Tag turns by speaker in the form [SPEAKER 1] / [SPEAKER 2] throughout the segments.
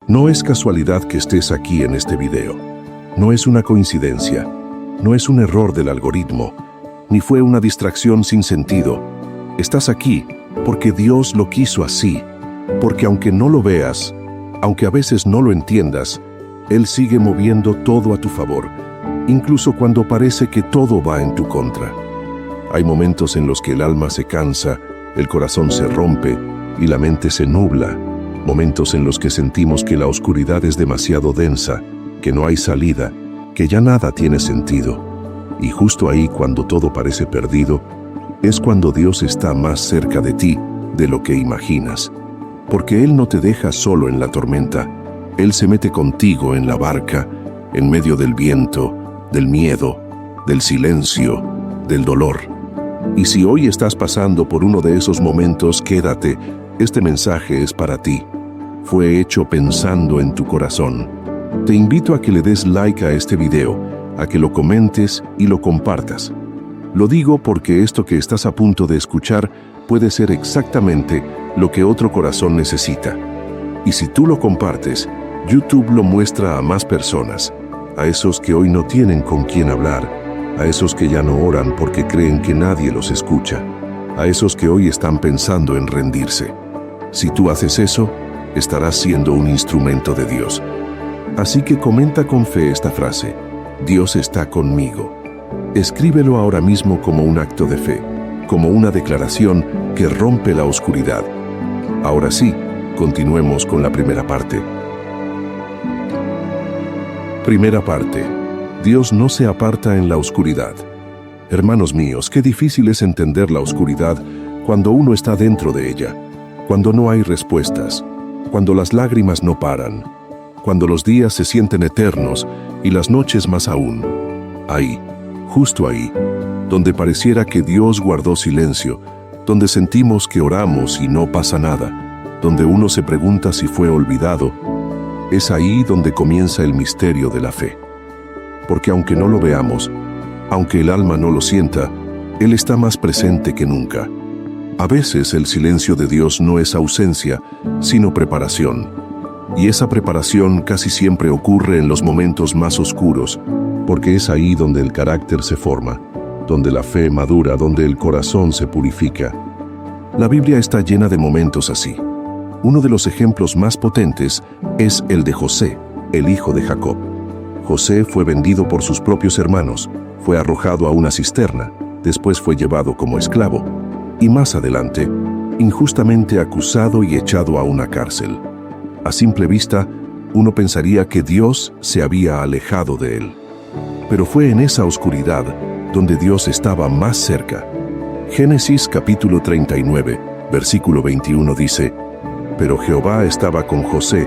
[SPEAKER 1] No es casualidad que estés aquí en este video. No es una coincidencia. No es un error del algoritmo. Ni fue una distracción sin sentido. Estás aquí porque Dios lo quiso así. Porque aunque no lo veas, aunque a veces no lo entiendas, Él sigue moviendo todo a tu favor, incluso cuando parece que todo va en tu contra. Hay momentos en los que el alma se cansa, el corazón se rompe y la mente se nubla. Momentos en los que sentimos que la oscuridad es demasiado densa, que no hay salida, que ya nada tiene sentido. Y justo ahí, cuando todo parece perdido, es cuando Dios está más cerca de ti de lo que imaginas. Porque Él no te deja solo en la tormenta. Él se mete contigo en la barca, en medio del viento, del miedo, del silencio, del dolor. Y si hoy estás pasando por uno de esos momentos, quédate. Este mensaje es para ti. Fue hecho pensando en tu corazón. Te invito a que le des like a este video, a que lo comentes y lo compartas. Lo digo porque esto que estás a punto de escuchar puede ser exactamente lo que otro corazón necesita. Y si tú lo compartes, YouTube lo muestra a más personas, a esos que hoy no tienen con quién hablar, a esos que ya no oran porque creen que nadie los escucha, a esos que hoy están pensando en rendirse. Si tú haces eso, estarás siendo un instrumento de Dios. Así que comenta con fe esta frase: Dios está conmigo. Escríbelo ahora mismo como un acto de fe, como una declaración que rompe la oscuridad. Ahora sí, continuemos con la primera parte. Primera parte. Dios no se aparta en la oscuridad. Hermanos míos, qué difícil es entender la oscuridad cuando uno está dentro de ella, cuando no hay respuestas, cuando las lágrimas no paran, cuando los días se sienten eternos y las noches más aún. Ahí, justo ahí, donde pareciera que Dios guardó silencio, donde sentimos que oramos y no pasa nada, donde uno se pregunta si fue olvidado, es ahí donde comienza el misterio de la fe. Porque aunque no lo veamos, aunque el alma no lo sienta, Él está más presente que nunca. A veces el silencio de Dios no es ausencia, sino preparación. Y esa preparación casi siempre ocurre en los momentos más oscuros, porque es ahí donde el carácter se forma, donde la fe madura, donde el corazón se purifica. La Biblia está llena de momentos así. Uno de los ejemplos más potentes es el de José, el hijo de Jacob. José fue vendido por sus propios hermanos, fue arrojado a una cisterna, después fue llevado como esclavo, y más adelante, injustamente acusado y echado a una cárcel. A simple vista, uno pensaría que Dios se había alejado de él. Pero fue en esa oscuridad donde Dios estaba más cerca. Génesis capítulo 39, versículo 21 dice: Pero Jehová estaba con José,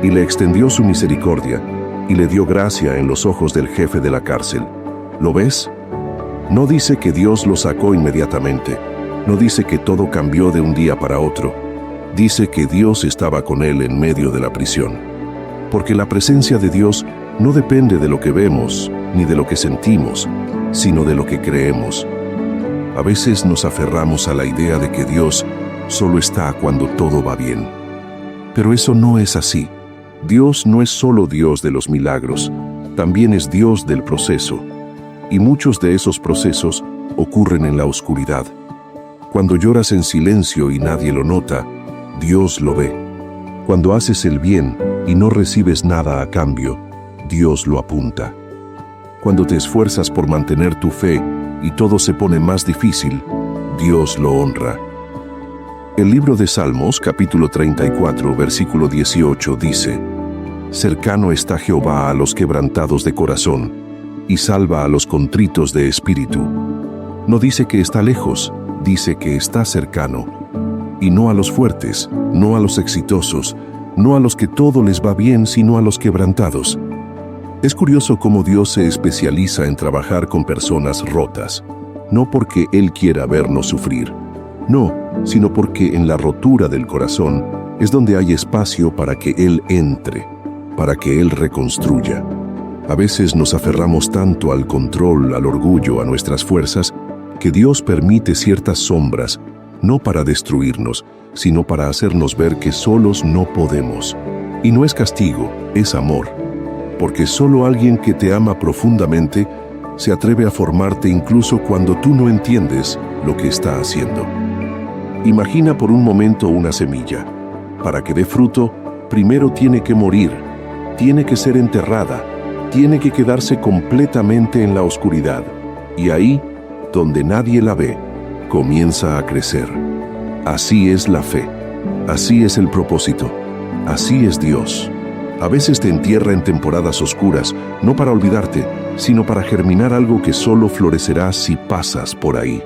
[SPEAKER 1] y le extendió su misericordia, y le dio gracia en los ojos del jefe de la cárcel. ¿Lo ves? No dice que Dios lo sacó inmediatamente. No dice que todo cambió de un día para otro. Dice que Dios estaba con él en medio de la prisión. Porque la presencia de Dios no depende de lo que vemos, ni de lo que sentimos, sino de lo que creemos. A veces nos aferramos a la idea de que Dios solo está cuando todo va bien. Pero eso no es así. Dios no es solo Dios de los milagros, también es Dios del proceso. Y muchos de esos procesos ocurren en la oscuridad. Cuando lloras en silencio y nadie lo nota, Dios lo ve. Cuando haces el bien y no recibes nada a cambio, Dios lo apunta. Cuando te esfuerzas por mantener tu fe y todo se pone más difícil, Dios lo honra. El libro de Salmos, capítulo 34, versículo 18, dice: Cercano está Jehová a los quebrantados de corazón, y salva a los contritos de espíritu. No dice que está lejos, dice que está cercano. Y no a los fuertes, no a los exitosos, no a los que todo les va bien, sino a los quebrantados. Es curioso cómo Dios se especializa en trabajar con personas rotas, no porque Él quiera vernos sufrir, no, sino porque en la rotura del corazón es donde hay espacio para que Él entre, para que Él reconstruya. A veces nos aferramos tanto al control, al orgullo, a nuestras fuerzas, que Dios permite ciertas sombras, no para destruirnos, sino para hacernos ver que solos no podemos, Y no es castigo, es amor, porque solo alguien que te ama profundamente se atreve a formarte incluso cuando tú no entiendes lo que está haciendo. Imagina por un momento una semilla. Para que dé fruto, primero tiene que morir, tiene que ser enterrada, tiene que quedarse completamente en la oscuridad. Y ahí, donde nadie la ve, comienza a crecer. Así es la fe, así es el propósito, así es Dios. A veces te entierra en temporadas oscuras, no para olvidarte, sino para germinar algo que solo florecerá si pasas por ahí.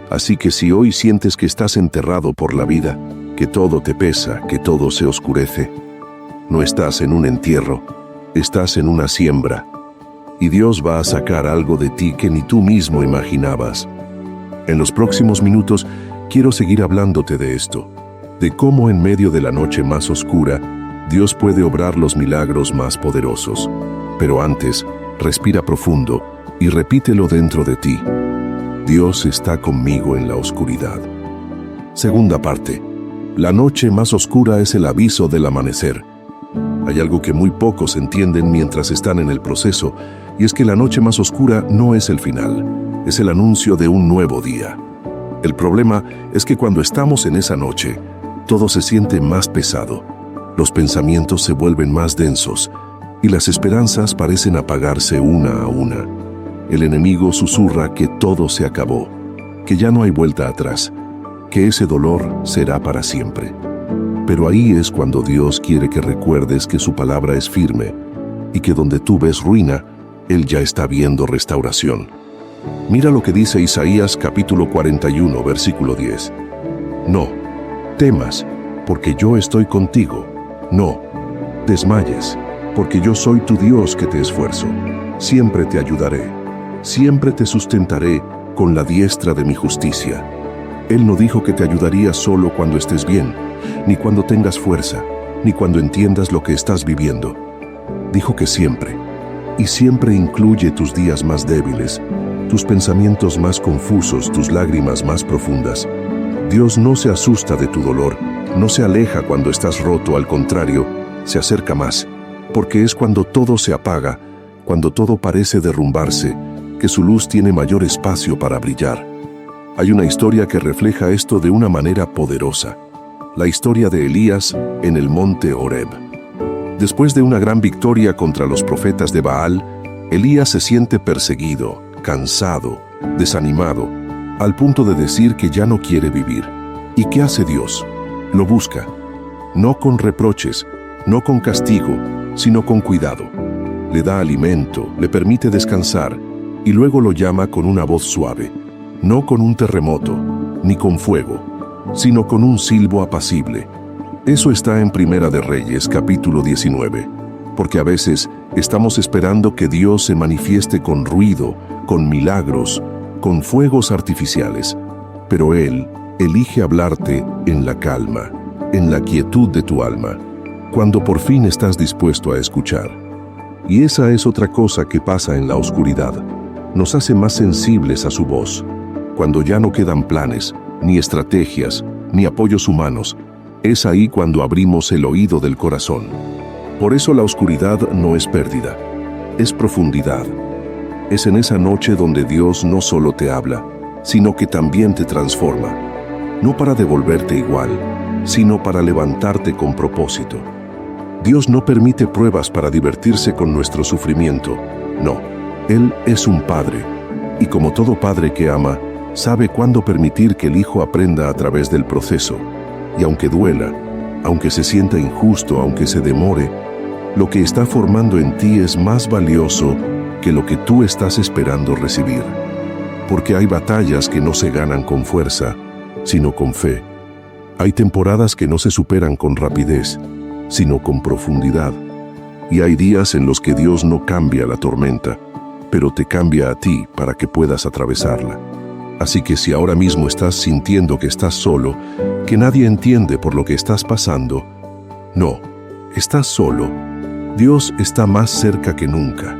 [SPEAKER 1] Así que si hoy sientes que estás enterrado por la vida, que todo te pesa, que todo se oscurece, no estás en un entierro, estás en una siembra. Y Dios va a sacar algo de ti que ni tú mismo imaginabas. En los próximos minutos quiero seguir hablándote de esto, de cómo en medio de la noche más oscura, Dios puede obrar los milagros más poderosos. Pero antes, respira profundo y repítelo dentro de ti. Dios está conmigo en la oscuridad. Segunda parte. La noche más oscura es el aviso del amanecer. Hay algo que muy pocos entienden mientras están en el proceso, y es que la noche más oscura no es el final, es el anuncio de un nuevo día. El problema es que cuando estamos en esa noche, todo se siente más pesado, los pensamientos se vuelven más densos, y las esperanzas parecen apagarse una a una. El enemigo susurra que todo se acabó, que ya no hay vuelta atrás, que ese dolor será para siempre. Pero ahí es cuando Dios quiere que recuerdes que su palabra es firme y que donde tú ves ruina, Él ya está viendo restauración. Mira lo que dice Isaías capítulo 41, versículo 10. No temas, porque yo estoy contigo. No desmayes, porque yo soy tu Dios que te esfuerzo. Siempre te ayudaré, siempre te sustentaré con la diestra de mi justicia. Él no dijo que te ayudaría solo cuando estés bien, ni cuando tengas fuerza, ni cuando entiendas lo que estás viviendo. Dijo que siempre, y siempre incluye tus días más débiles, tus pensamientos más confusos, tus lágrimas más profundas. Dios no se asusta de tu dolor, no se aleja cuando estás roto, al contrario, se acerca más, porque es cuando todo se apaga, cuando todo parece derrumbarse, que su luz tiene mayor espacio para brillar. Hay una historia que refleja esto de una manera poderosa. La historia de Elías en el monte Horeb. Después de una gran victoria contra los profetas de Baal, Elías se siente perseguido, cansado, desanimado, al punto de decir que ya no quiere vivir. ¿Y qué hace Dios? Lo busca, no con reproches, no con castigo, sino con cuidado. Le da alimento, le permite descansar, y luego lo llama con una voz suave. No con un terremoto, ni con fuego, sino con un silbo apacible. Eso está en Primera de Reyes, capítulo 19, porque a veces estamos esperando que Dios se manifieste con ruido, con milagros, con fuegos artificiales, pero Él elige hablarte en la calma, en la quietud de tu alma, cuando por fin estás dispuesto a escuchar. Y esa es otra cosa que pasa en la oscuridad. Nos hace más sensibles a su voz. Cuando ya no quedan planes, ni estrategias, ni apoyos humanos, es ahí cuando abrimos el oído del corazón. Por eso la oscuridad no es pérdida, es profundidad. Es en esa noche donde Dios no solo te habla, sino que también te transforma. No para devolverte igual, sino para levantarte con propósito. Dios no permite pruebas para divertirse con nuestro sufrimiento. No, Él es un padre, y como todo padre que ama, sabe cuándo permitir que el hijo aprenda a través del proceso. Y aunque duela, aunque se sienta injusto, aunque se demore, lo que está formando en ti es más valioso que lo que tú estás esperando recibir. Porque hay batallas que no se ganan con fuerza, sino con fe. Hay temporadas que no se superan con rapidez, sino con profundidad. Y hay días en los que Dios no cambia la tormenta, pero te cambia a ti para que puedas atravesarla. Así que si ahora mismo estás sintiendo que estás solo, que nadie entiende por lo que estás pasando, no, estás solo. Dios está más cerca que nunca.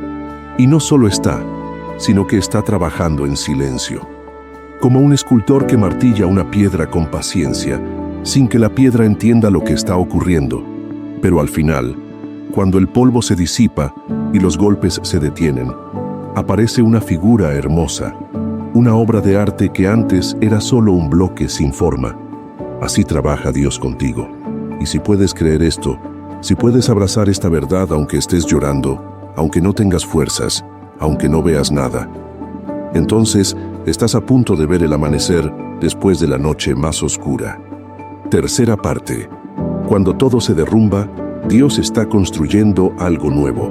[SPEAKER 1] Y no solo está, sino que está trabajando en silencio. Como un escultor que martilla una piedra con paciencia, sin que la piedra entienda lo que está ocurriendo. Pero al final, cuando el polvo se disipa y los golpes se detienen, aparece una figura hermosa, una obra de arte que antes era solo un bloque sin forma. Así trabaja Dios contigo. Y si puedes creer esto, si puedes abrazar esta verdad aunque estés llorando, aunque no tengas fuerzas, aunque no veas nada, entonces estás a punto de ver el amanecer después de la noche más oscura. Tercera parte. Cuando todo se derrumba, Dios está construyendo algo nuevo.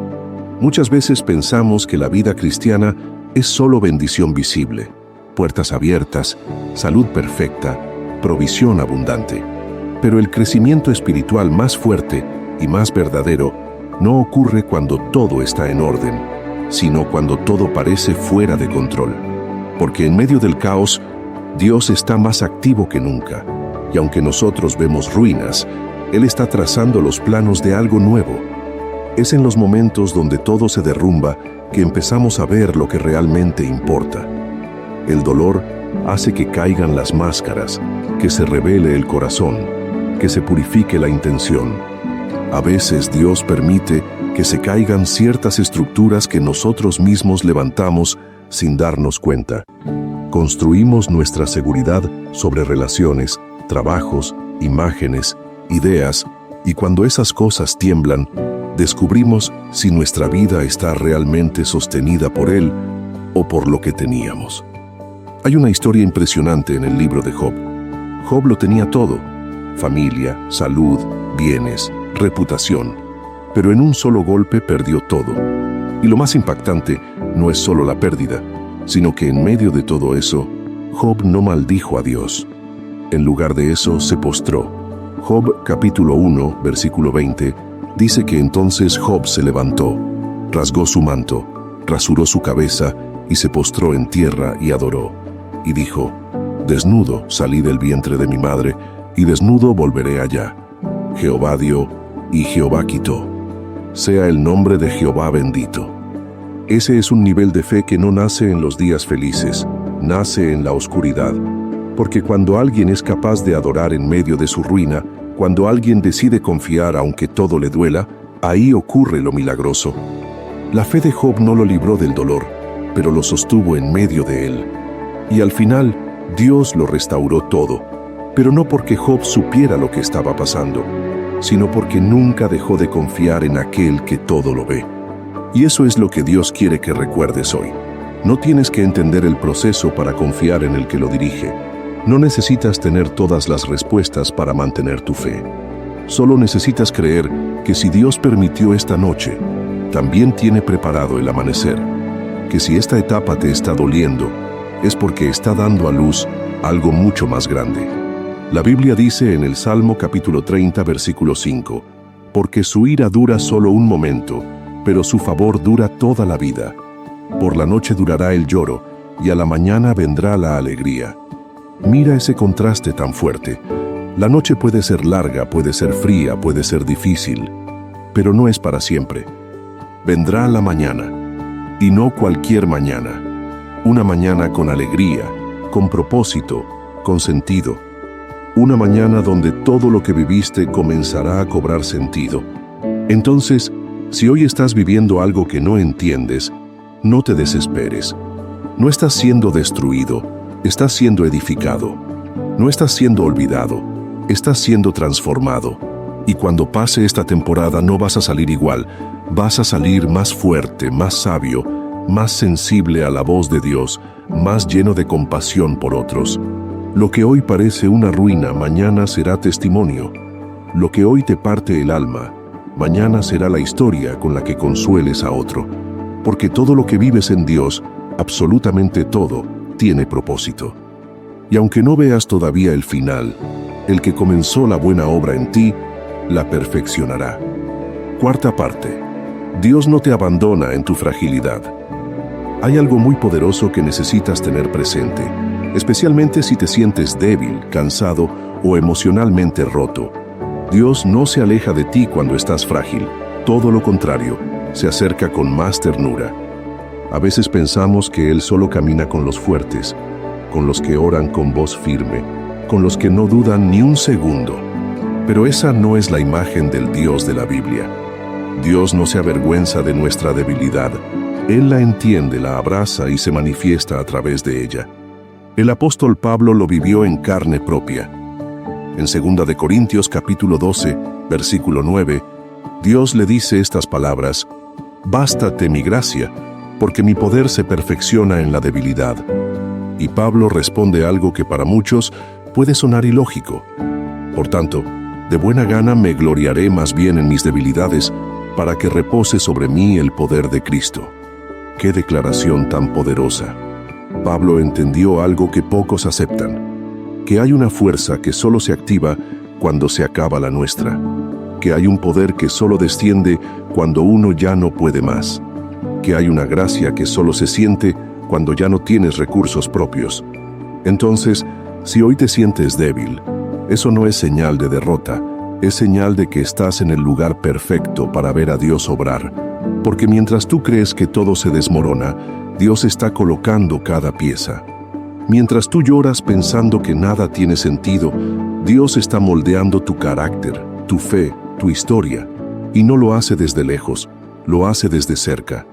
[SPEAKER 1] Muchas veces pensamos que la vida cristiana es solo bendición visible, puertas abiertas, salud perfecta, provisión abundante. Pero el crecimiento espiritual más fuerte y más verdadero no ocurre cuando todo está en orden, sino cuando todo parece fuera de control. Porque en medio del caos, Dios está más activo que nunca, y aunque nosotros vemos ruinas, Él está trazando los planos de algo nuevo. Es en los momentos donde todo se derrumba que empezamos a ver lo que realmente importa. El dolor hace que caigan las máscaras, que se revele el corazón, que se purifique la intención. A veces Dios permite que se caigan ciertas estructuras que nosotros mismos levantamos sin darnos cuenta. Construimos nuestra seguridad sobre relaciones, trabajos, imágenes, ideas, y cuando esas cosas tiemblan, descubrimos si nuestra vida está realmente sostenida por Él o por lo que teníamos. Hay una historia impresionante en el libro de Job. Job lo tenía todo: familia, salud, bienes, reputación. Pero en un solo golpe perdió todo. Y lo más impactante no es solo la pérdida, sino que en medio de todo eso, Job no maldijo a Dios. En lugar de eso, se postró. Job capítulo 1, versículo 20, dice que entonces Job se levantó, rasgó su manto, rasuró su cabeza y se postró en tierra y adoró. Y dijo: desnudo salí del vientre de mi madre, y desnudo volveré allá. Jehová dio, y Jehová quitó. Sea el nombre de Jehová bendito. Ese es un nivel de fe que no nace en los días felices, nace en la oscuridad. Porque cuando alguien es capaz de adorar en medio de su ruina, cuando alguien decide confiar aunque todo le duela, ahí ocurre lo milagroso. La fe de Job no lo libró del dolor, pero lo sostuvo en medio de él. Y al final, Dios lo restauró todo, pero no porque Job supiera lo que estaba pasando, sino porque nunca dejó de confiar en aquel que todo lo ve. Y eso es lo que Dios quiere que recuerdes hoy. No tienes que entender el proceso para confiar en el que lo dirige. No necesitas tener todas las respuestas para mantener tu fe. Solo necesitas creer que si Dios permitió esta noche, también tiene preparado el amanecer. Que si esta etapa te está doliendo, es porque está dando a luz algo mucho más grande. La Biblia dice en el Salmo capítulo 30, versículo 5, porque su ira dura solo un momento, pero su favor dura toda la vida. Por la noche durará el lloro, y a la mañana vendrá la alegría. Mira ese contraste tan fuerte. La noche puede ser larga, puede ser fría, puede ser difícil, pero no es para siempre. Vendrá la mañana, y no cualquier mañana. Una mañana con alegría, con propósito, con sentido. Una mañana donde todo lo que viviste comenzará a cobrar sentido. Entonces, si hoy estás viviendo algo que no entiendes, no te desesperes. No estás siendo destruido, estás siendo edificado. No estás siendo olvidado, estás siendo transformado. Y cuando pase esta temporada no vas a salir igual, vas a salir más fuerte, más sabio, más sensible a la voz de Dios, más lleno de compasión por otros. Lo que hoy parece una ruina, mañana será testimonio. Lo que hoy te parte el alma, mañana será la historia con la que consueles a otro. Porque todo lo que vives en Dios, absolutamente todo, tiene propósito. Y aunque no veas todavía el final, el que comenzó la buena obra en ti, la perfeccionará. Cuarta parte. Dios no te abandona en tu fragilidad. Hay algo muy poderoso que necesitas tener presente, especialmente si te sientes débil, cansado o emocionalmente roto. Dios no se aleja de ti cuando estás frágil, todo lo contrario, se acerca con más ternura. A veces pensamos que Él solo camina con los fuertes, con los que oran con voz firme, con los que no dudan ni un segundo. Pero esa no es la imagen del Dios de la Biblia. Dios no se avergüenza de nuestra debilidad. Él la entiende, la abraza y se manifiesta a través de ella. El apóstol Pablo lo vivió en carne propia. En 2 de Corintios capítulo 12, versículo 9, Dios le dice estas palabras: «Bástate mi gracia, porque mi poder se perfecciona en la debilidad». Y Pablo responde algo que para muchos puede sonar ilógico. Por tanto, de buena gana me gloriaré más bien en mis debilidades, para que repose sobre mí el poder de Cristo. ¡Qué declaración tan poderosa! Pablo entendió algo que pocos aceptan: que hay una fuerza que solo se activa cuando se acaba la nuestra, que hay un poder que solo desciende cuando uno ya no puede más, que hay una gracia que solo se siente cuando ya no tienes recursos propios. Entonces, si hoy te sientes débil, eso no es señal de derrota, es señal de que estás en el lugar perfecto para ver a Dios obrar, porque mientras tú crees que todo se desmorona, Dios está colocando cada pieza. Mientras tú lloras pensando que nada tiene sentido, Dios está moldeando tu carácter, tu fe, tu historia, y no lo hace desde lejos, lo hace desde cerca.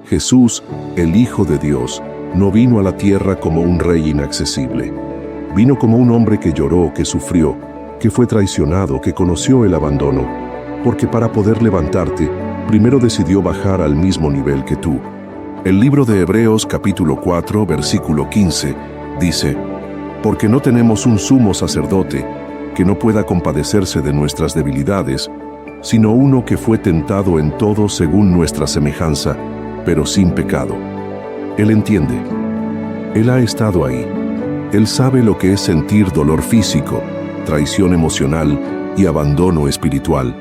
[SPEAKER 1] Jesús, el Hijo de Dios, no vino a la tierra como un rey inaccesible. Vino como un hombre que lloró, que sufrió, que fue traicionado, que conoció el abandono, porque para poder levantarte, primero decidió bajar al mismo nivel que tú. El libro de Hebreos capítulo 4, versículo 15, dice: «Porque no tenemos un sumo sacerdote que no pueda compadecerse de nuestras debilidades, sino uno que fue tentado en todo según nuestra semejanza, pero sin pecado». Él entiende. Él ha estado ahí. Él sabe lo que es sentir dolor físico, traición emocional y abandono espiritual.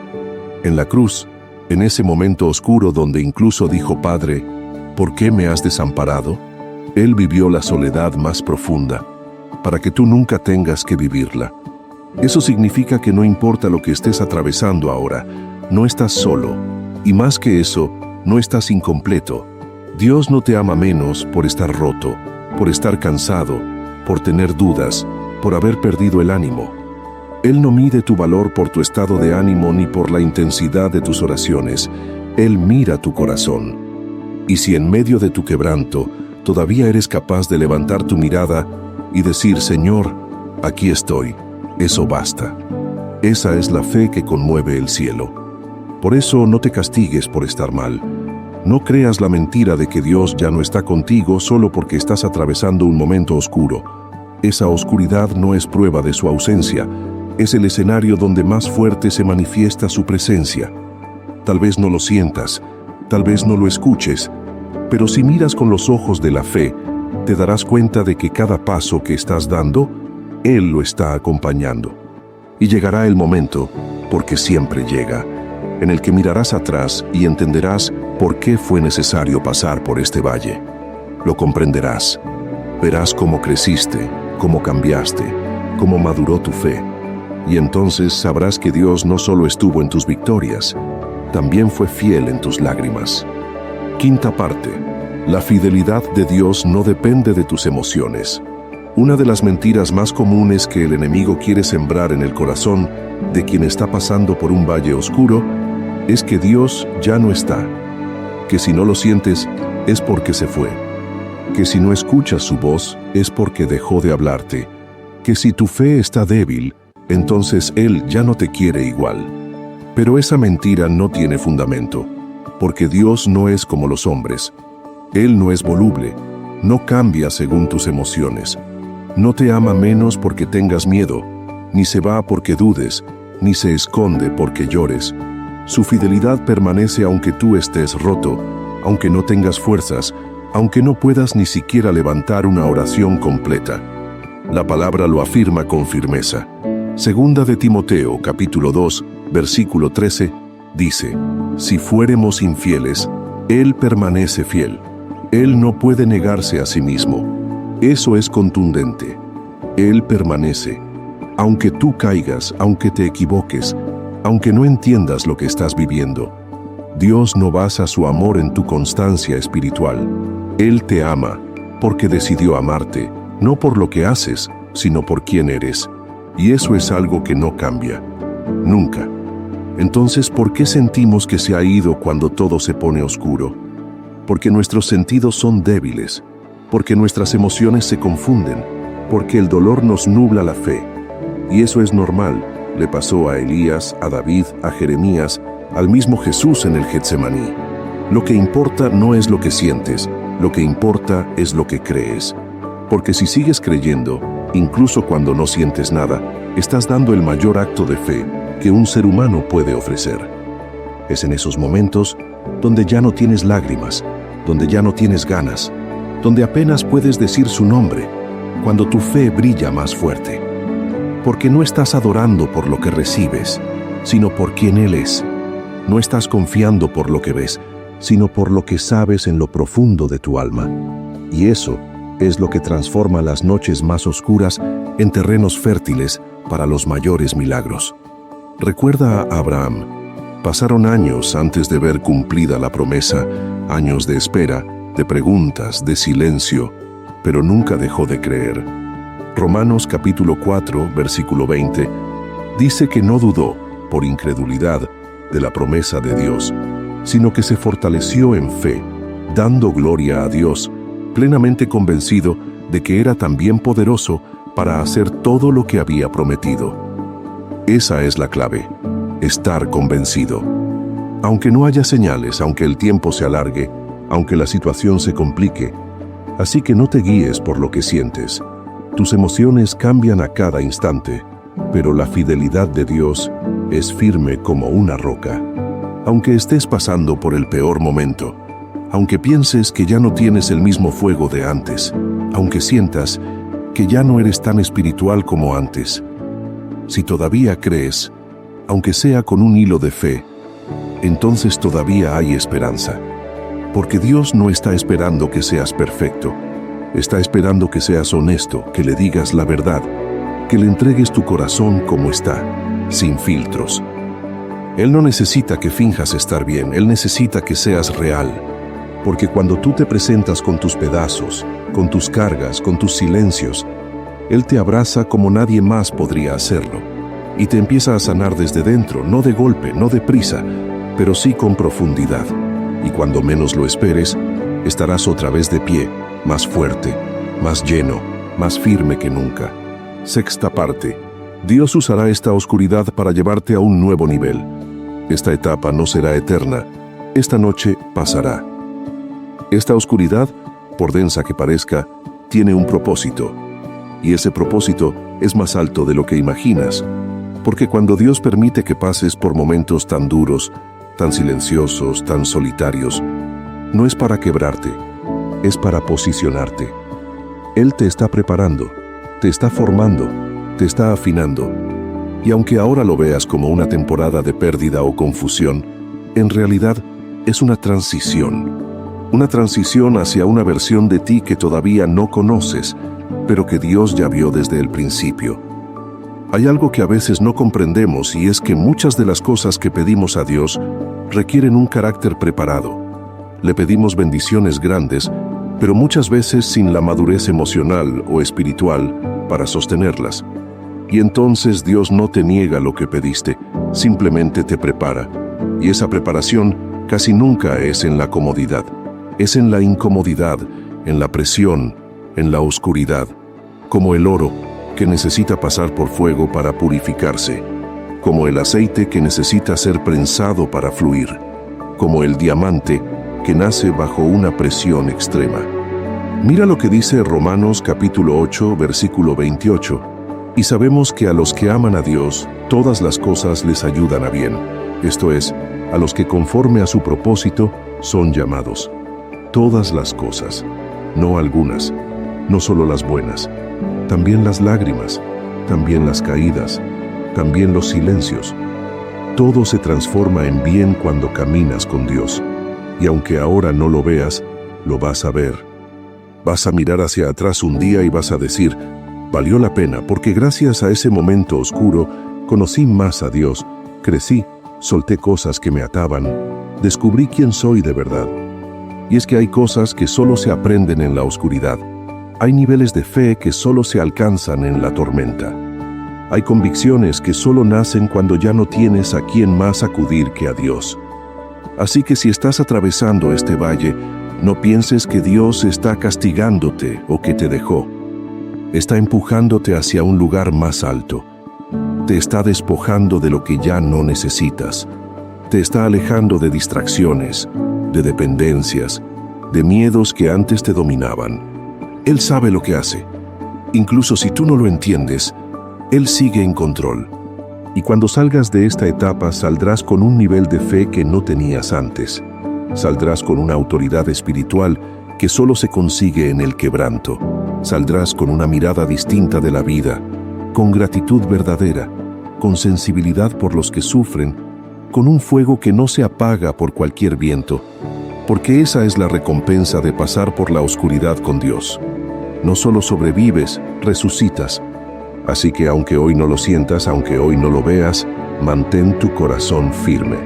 [SPEAKER 1] En la cruz, en ese momento oscuro donde incluso dijo: «Padre, ¿por qué me has desamparado?», Él vivió la soledad más profunda, para que tú nunca tengas que vivirla. Eso significa que no importa lo que estés atravesando ahora, no estás solo, y más que eso, no estás incompleto. Dios no te ama menos por estar roto, por estar cansado, por tener dudas, por haber perdido el ánimo. Él no mide tu valor por tu estado de ánimo ni por la intensidad de tus oraciones. Él mira tu corazón. Y si en medio de tu quebranto todavía eres capaz de levantar tu mirada y decir: «Señor, aquí estoy», eso basta. Esa es la fe que conmueve el cielo. Por eso no te castigues por estar mal. No creas la mentira de que Dios ya no está contigo solo porque estás atravesando un momento oscuro. Esa oscuridad no es prueba de su ausencia, es el escenario donde más fuerte se manifiesta su presencia. Tal vez no lo sientas, tal vez no lo escuches, pero si miras con los ojos de la fe, te darás cuenta de que cada paso que estás dando, Él lo está acompañando. Y llegará el momento, porque siempre llega, en el que mirarás atrás y entenderás por qué fue necesario pasar por este valle. Lo comprenderás. Verás cómo creciste, cómo cambiaste, cómo maduró tu fe. Y entonces sabrás que Dios no solo estuvo en tus victorias, también fue fiel en tus lágrimas. Quinta parte. La fidelidad de Dios no depende de tus emociones. Una de las mentiras más comunes que el enemigo quiere sembrar en el corazón de quien está pasando por un valle oscuro es que Dios ya no está, que si no lo sientes es porque se fue, que si no escuchas su voz es porque dejó de hablarte, que si tu fe está débil, entonces Él ya no te quiere igual. Pero esa mentira no tiene fundamento, porque Dios no es como los hombres. Él no es voluble, no cambia según tus emociones. No te ama menos porque tengas miedo, ni se va porque dudes, ni se esconde porque llores. Su fidelidad permanece aunque tú estés roto, aunque no tengas fuerzas, aunque no puedas ni siquiera levantar una oración completa. La palabra lo afirma con firmeza. Segunda de Timoteo, capítulo 2, versículo 13, dice: «Si fuéremos infieles, Él permanece fiel. Él no puede negarse a sí mismo». Eso es contundente. Él permanece. Aunque tú caigas, aunque te equivoques, aunque no entiendas lo que estás viviendo, Dios no basa su amor en tu constancia espiritual. Él te ama porque decidió amarte, no por lo que haces, sino por quién eres. Y eso es algo que no cambia. Nunca. Entonces, ¿por qué sentimos que se ha ido cuando todo se pone oscuro? Porque nuestros sentidos son débiles, porque nuestras emociones se confunden, porque el dolor nos nubla la fe. Y eso es normal. Le pasó a Elías, a David, a Jeremías, al mismo Jesús en el Getsemaní. Lo que importa no es lo que sientes, lo que importa es lo que crees. Porque si sigues creyendo, incluso cuando no sientes nada, estás dando el mayor acto de fe que un ser humano puede ofrecer. Es en esos momentos donde ya no tienes lágrimas, donde ya no tienes ganas, donde apenas puedes decir su nombre, cuando tu fe brilla más fuerte. Porque no estás adorando por lo que recibes, sino por quien Él es. No estás confiando por lo que ves, sino por lo que sabes en lo profundo de tu alma. Y eso es lo que transforma las noches más oscuras en terrenos fértiles para los mayores milagros. Recuerda a Abraham. Pasaron años antes de ver cumplida la promesa, años de espera, de preguntas, de silencio, pero nunca dejó de creer. Romanos capítulo 4, versículo 20, dice que no dudó, por incredulidad, de la promesa de Dios, sino que se fortaleció en fe, dando gloria a Dios, plenamente convencido de que era también poderoso para hacer todo lo que había prometido. Esa es la clave, estar convencido. Aunque no haya señales, aunque el tiempo se alargue, aunque la situación se complique, así que no te guíes por lo que sientes. Tus emociones cambian a cada instante, pero la fidelidad de Dios es firme como una roca. Aunque estés pasando por el peor momento, aunque pienses que ya no tienes el mismo fuego de antes, aunque sientas que ya no eres tan espiritual como antes, si todavía crees, aunque sea con un hilo de fe, entonces todavía hay esperanza. Porque Dios no está esperando que seas perfecto, está esperando que seas honesto, que le digas la verdad, que le entregues tu corazón como está, sin filtros. Él no necesita que finjas estar bien, Él necesita que seas real. Porque cuando tú te presentas con tus pedazos, con tus cargas, con tus silencios, Él te abraza como nadie más podría hacerlo. Y te empieza a sanar desde dentro, no de golpe, no de prisa, pero sí con profundidad. Y cuando menos lo esperes, estarás otra vez de pie, más fuerte, más lleno, más firme que nunca. Sexta parte. Dios usará esta oscuridad para llevarte a un nuevo nivel. Esta etapa no será eterna. Esta noche pasará. Esta oscuridad, por densa que parezca, tiene un propósito. Y ese propósito es más alto de lo que imaginas. Porque cuando Dios permite que pases por momentos tan duros, tan silenciosos, tan solitarios, no es para quebrarte, es para posicionarte. Él te está preparando, te está formando, te está afinando. Y aunque ahora lo veas como una temporada de pérdida o confusión, en realidad es una transición hacia una versión de ti que todavía no conoces, pero que Dios ya vio desde el principio. Hay algo que a veces no comprendemos y es que muchas de las cosas que pedimos a Dios requieren un carácter preparado. Le pedimos bendiciones grandes, pero muchas veces sin la madurez emocional o espiritual para sostenerlas. Y entonces Dios no te niega lo que pediste, simplemente te prepara. Y esa preparación casi nunca es en la comodidad, es en la incomodidad, en la presión, en la oscuridad, como el oro que necesita pasar por fuego para purificarse, como el aceite que necesita ser prensado para fluir, como el diamante que nace bajo una presión extrema. Mira lo que dice Romanos capítulo 8, versículo 28. Y sabemos que a los que aman a Dios, todas las cosas les ayudan a bien. Esto es, a los que conforme a su propósito son llamados. Todas las cosas, no algunas, no solo las buenas, también las lágrimas, también las caídas, también los silencios. Todo se transforma en bien cuando caminas con Dios. Y aunque ahora no lo veas, lo vas a ver. Vas a mirar hacia atrás un día y vas a decir, valió la pena porque gracias a ese momento oscuro conocí más a Dios, crecí, solté cosas que me ataban, descubrí quién soy de verdad. Y es que hay cosas que solo se aprenden en la oscuridad. Hay niveles de fe que solo se alcanzan en la tormenta. Hay convicciones que solo nacen cuando ya no tienes a quién más acudir que a Dios. Así que si estás atravesando este valle, no pienses que Dios está castigándote o que te dejó. Está empujándote hacia un lugar más alto. Te está despojando de lo que ya no necesitas. Te está alejando de distracciones, de dependencias, de miedos que antes te dominaban. Él sabe lo que hace. Incluso si tú no lo entiendes, Él sigue en control. Y cuando salgas de esta etapa, saldrás con un nivel de fe que no tenías antes. Saldrás con una autoridad espiritual que solo se consigue en el quebranto. Saldrás con una mirada distinta de la vida, con gratitud verdadera, con sensibilidad por los que sufren, con un fuego que no se apaga por cualquier viento, porque esa es la recompensa de pasar por la oscuridad con Dios. No solo sobrevives, resucitas. Así que aunque hoy no lo sientas, aunque hoy no lo veas, mantén tu corazón firme,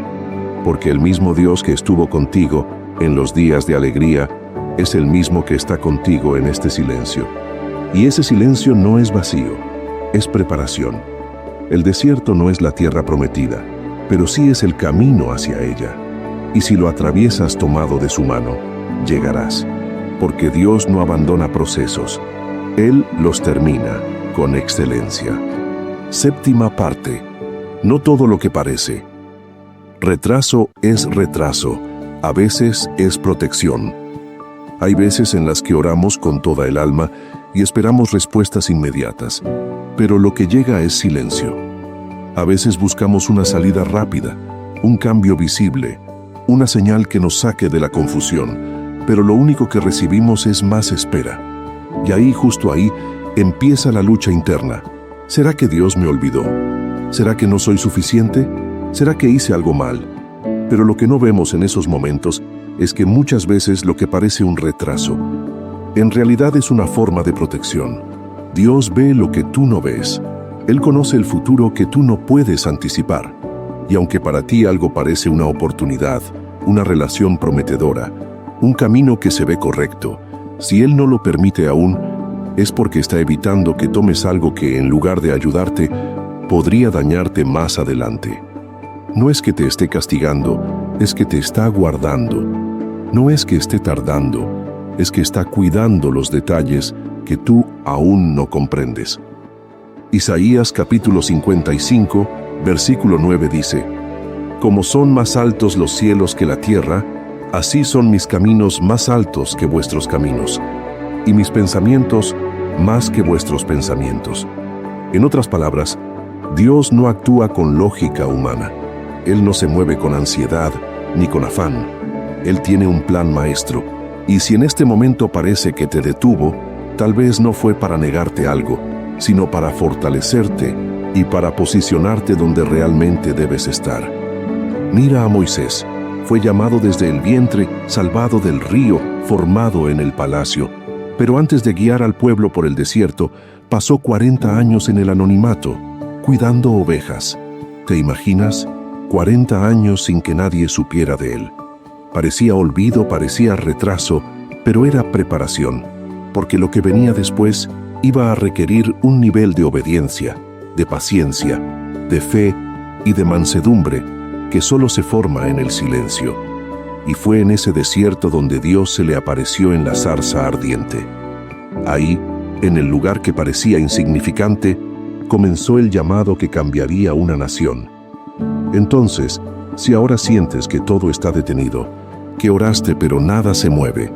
[SPEAKER 1] porque el mismo Dios que estuvo contigo en los días de alegría es el mismo que está contigo en este silencio. Y ese silencio no es vacío, es preparación. El desierto no es la tierra prometida, pero sí es el camino hacia ella. Y si lo atraviesas tomado de su mano, llegarás, porque Dios no abandona procesos. Él los termina con excelencia. Séptima parte. No todo lo que parece. Retraso es retraso. A veces es protección. Hay veces en las que oramos con toda el alma y esperamos respuestas inmediatas, pero lo que llega es silencio. A veces buscamos una salida rápida, un cambio visible, una señal que nos saque de la confusión, pero lo único que recibimos es más espera. Y ahí, justo ahí, empieza la lucha interna. ¿Será que Dios me olvidó? ¿Será que no soy suficiente? ¿Será que hice algo mal? Pero lo que no vemos en esos momentos es que muchas veces lo que parece un retraso, en realidad es una forma de protección. Dios ve lo que tú no ves. Él conoce el futuro que tú no puedes anticipar. Y aunque para ti algo parece una oportunidad, una relación prometedora, un camino que se ve correcto, si Él no lo permite aún, es porque está evitando que tomes algo que, en lugar de ayudarte, podría dañarte más adelante. No es que te esté castigando, es que te está guardando. No es que esté tardando, es que está cuidando los detalles que tú aún no comprendes. Isaías capítulo 55, versículo 9 dice: Como son más altos los cielos que la tierra, así son mis caminos más altos que vuestros caminos, y mis pensamientos más que vuestros pensamientos. En otras palabras, Dios no actúa con lógica humana. Él no se mueve con ansiedad ni con afán. Él tiene un plan maestro, y si en este momento parece que te detuvo, tal vez no fue para negarte algo, sino para fortalecerte y para posicionarte donde realmente debes estar. Mira a Moisés. Fue llamado desde el vientre, salvado del río, formado en el palacio. Pero antes de guiar al pueblo por el desierto, pasó 40 años en el anonimato, cuidando ovejas. ¿Te imaginas? 40 años sin que nadie supiera de él. Parecía olvido, parecía retraso, pero era preparación, porque lo que venía después iba a requerir un nivel de obediencia, de paciencia, de fe y de mansedumbre que solo se forma en el silencio. Y fue en ese desierto donde Dios se le apareció en la zarza ardiente. Ahí, en el lugar que parecía insignificante, comenzó el llamado que cambiaría una nación. Entonces, si ahora sientes que todo está detenido, que oraste pero nada se mueve,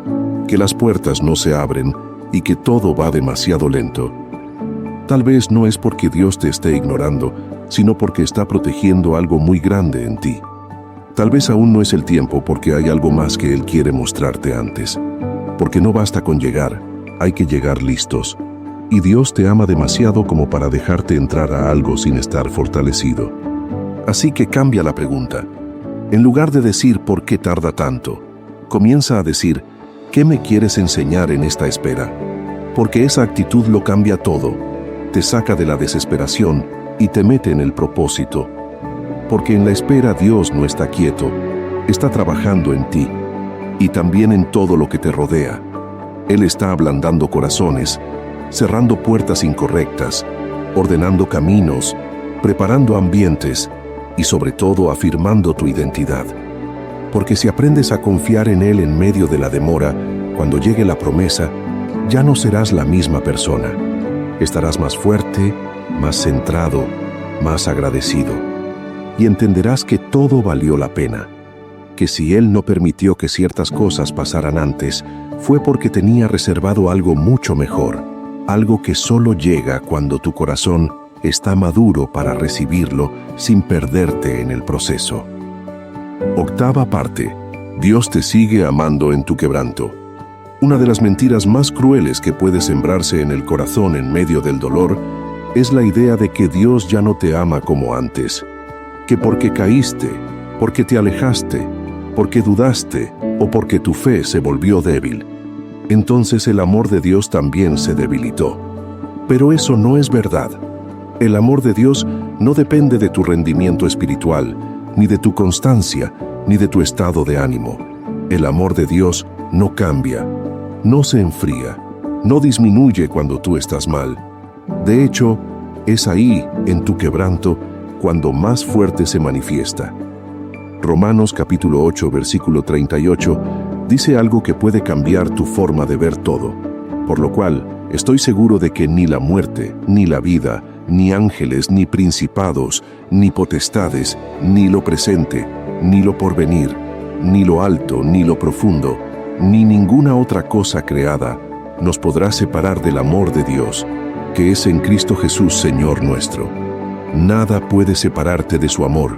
[SPEAKER 1] que las puertas no se abren y que todo va demasiado lento, tal vez no es porque Dios te esté ignorando, sino porque está protegiendo algo muy grande en ti. Tal vez aún no es el tiempo porque hay algo más que Él quiere mostrarte antes. Porque no basta con llegar, hay que llegar listos. Y Dios te ama demasiado como para dejarte entrar a algo sin estar fortalecido. Así que cambia la pregunta. En lugar de decir ¿por qué tarda tanto?, comienza a decir ¿qué me quieres enseñar en esta espera? Porque esa actitud lo cambia todo. Te saca de la desesperación y te mete en el propósito. Porque en la espera Dios no está quieto, está trabajando en ti y también en todo lo que te rodea. Él está ablandando corazones, cerrando puertas incorrectas, ordenando caminos, preparando ambientes y sobre todo afirmando tu identidad. Porque si aprendes a confiar en Él en medio de la demora, cuando llegue la promesa, ya no serás la misma persona. Estarás más fuerte, más centrado, más agradecido. Y entenderás que todo valió la pena. Que si Él no permitió que ciertas cosas pasaran antes, fue porque tenía reservado algo mucho mejor, algo que solo llega cuando tu corazón está maduro para recibirlo sin perderte en el proceso. Octava parte. Dios te sigue amando en tu quebranto. Una de las mentiras más crueles que puede sembrarse en el corazón en medio del dolor es la idea de que Dios ya no te ama como antes, que porque caíste, porque te alejaste, porque dudaste o porque tu fe se volvió débil, entonces el amor de Dios también se debilitó. Pero eso no es verdad. El amor de Dios no depende de tu rendimiento espiritual, ni de tu constancia, ni de tu estado de ánimo. El amor de Dios no cambia, no se enfría, no disminuye cuando tú estás mal. De hecho, es ahí, en tu quebranto, cuando más fuerte se manifiesta. Romanos capítulo 8, versículo 38, dice algo que puede cambiar tu forma de ver todo, por lo cual estoy seguro de que ni la muerte, ni la vida, ni ángeles, ni principados, ni potestades, ni lo presente, ni lo porvenir, ni lo alto, ni lo profundo, ni ninguna otra cosa creada nos podrá separar del amor de Dios, que es en Cristo Jesús, Señor nuestro. Nada puede separarte de su amor,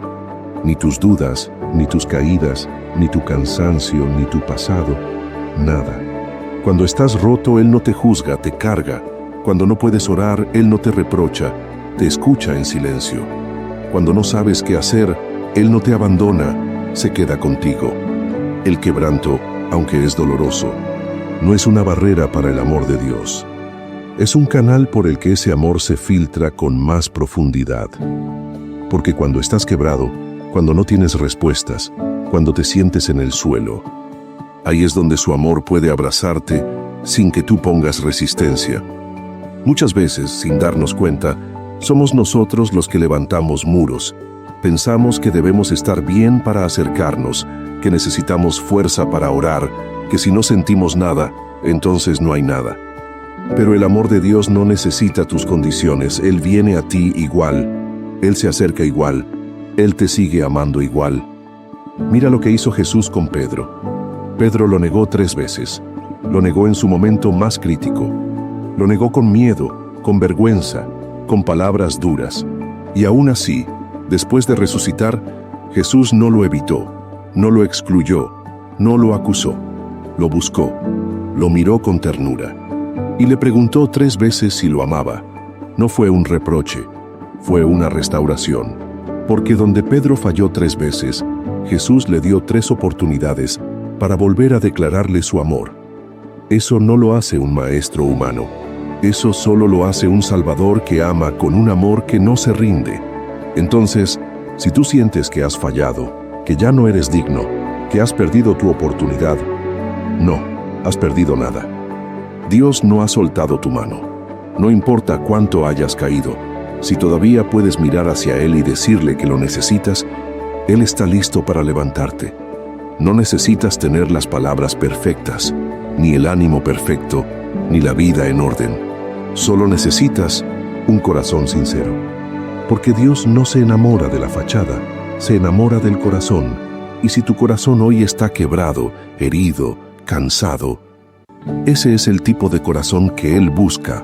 [SPEAKER 1] ni tus dudas, ni tus caídas, ni tu cansancio, ni tu pasado, nada. Cuando estás roto, Él no te juzga, te carga. Cuando no puedes orar, Él no te reprocha, te escucha en silencio. Cuando no sabes qué hacer, Él no te abandona, se queda contigo. El quebranto, aunque es doloroso, no es una barrera para el amor de Dios. Es un canal por el que ese amor se filtra con más profundidad. Porque cuando estás quebrado, cuando no tienes respuestas, cuando te sientes en el suelo, ahí es donde su amor puede abrazarte sin que tú pongas resistencia. Muchas veces, sin darnos cuenta, somos nosotros los que levantamos muros. Pensamos que debemos estar bien para acercarnos, que necesitamos fuerza para orar, que si no sentimos nada, entonces no hay nada. Pero el amor de Dios no necesita tus condiciones, Él viene a ti igual, Él se acerca igual, Él te sigue amando igual. Mira lo que hizo Jesús con Pedro. Pedro lo negó 3 veces, lo negó en su momento más crítico, lo negó con miedo, con vergüenza, con palabras duras. Y aún así, después de resucitar, Jesús no lo evitó, no lo excluyó, no lo acusó, lo buscó, lo miró con ternura y le preguntó 3 veces si lo amaba. No fue un reproche, fue una restauración, porque donde Pedro falló 3 veces, Jesús le dio 3 oportunidades para volver a declararle su amor. Eso no lo hace un maestro humano, eso solo lo hace un Salvador que ama con un amor que no se rinde. Entonces, si tú sientes que has fallado, que ya no eres digno, que has perdido tu oportunidad, no, has perdido nada. Dios no ha soltado tu mano. No importa cuánto hayas caído, si todavía puedes mirar hacia Él y decirle que lo necesitas, Él está listo para levantarte. No necesitas tener las palabras perfectas, ni el ánimo perfecto, ni la vida en orden. Solo necesitas un corazón sincero. Porque Dios no se enamora de la fachada, se enamora del corazón. Y si tu corazón hoy está quebrado, herido, cansado, ese es el tipo de corazón que Él busca,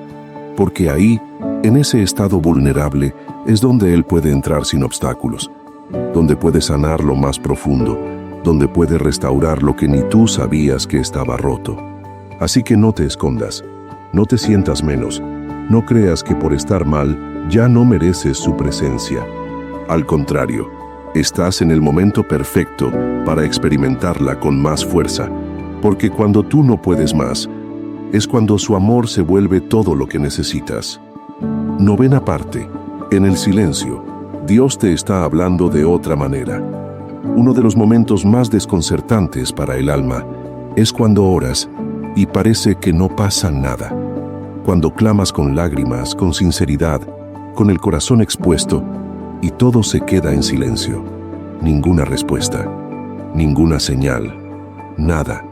[SPEAKER 1] porque ahí, en ese estado vulnerable, es donde Él puede entrar sin obstáculos, donde puede sanar lo más profundo, donde puede restaurar lo que ni tú sabías que estaba roto. Así que no te escondas, no te sientas menos, no creas que por estar mal ya no mereces su presencia. Al contrario, estás en el momento perfecto para experimentarla con más fuerza, porque cuando tú no puedes más, es cuando su amor se vuelve todo lo que necesitas. 9ª parte. En el silencio, Dios te está hablando de otra manera. Uno de los momentos más desconcertantes para el alma es cuando oras y parece que no pasa nada. Cuando clamas con lágrimas, con sinceridad, con el corazón expuesto, y todo se queda en silencio. Ninguna respuesta, ninguna señal, nada.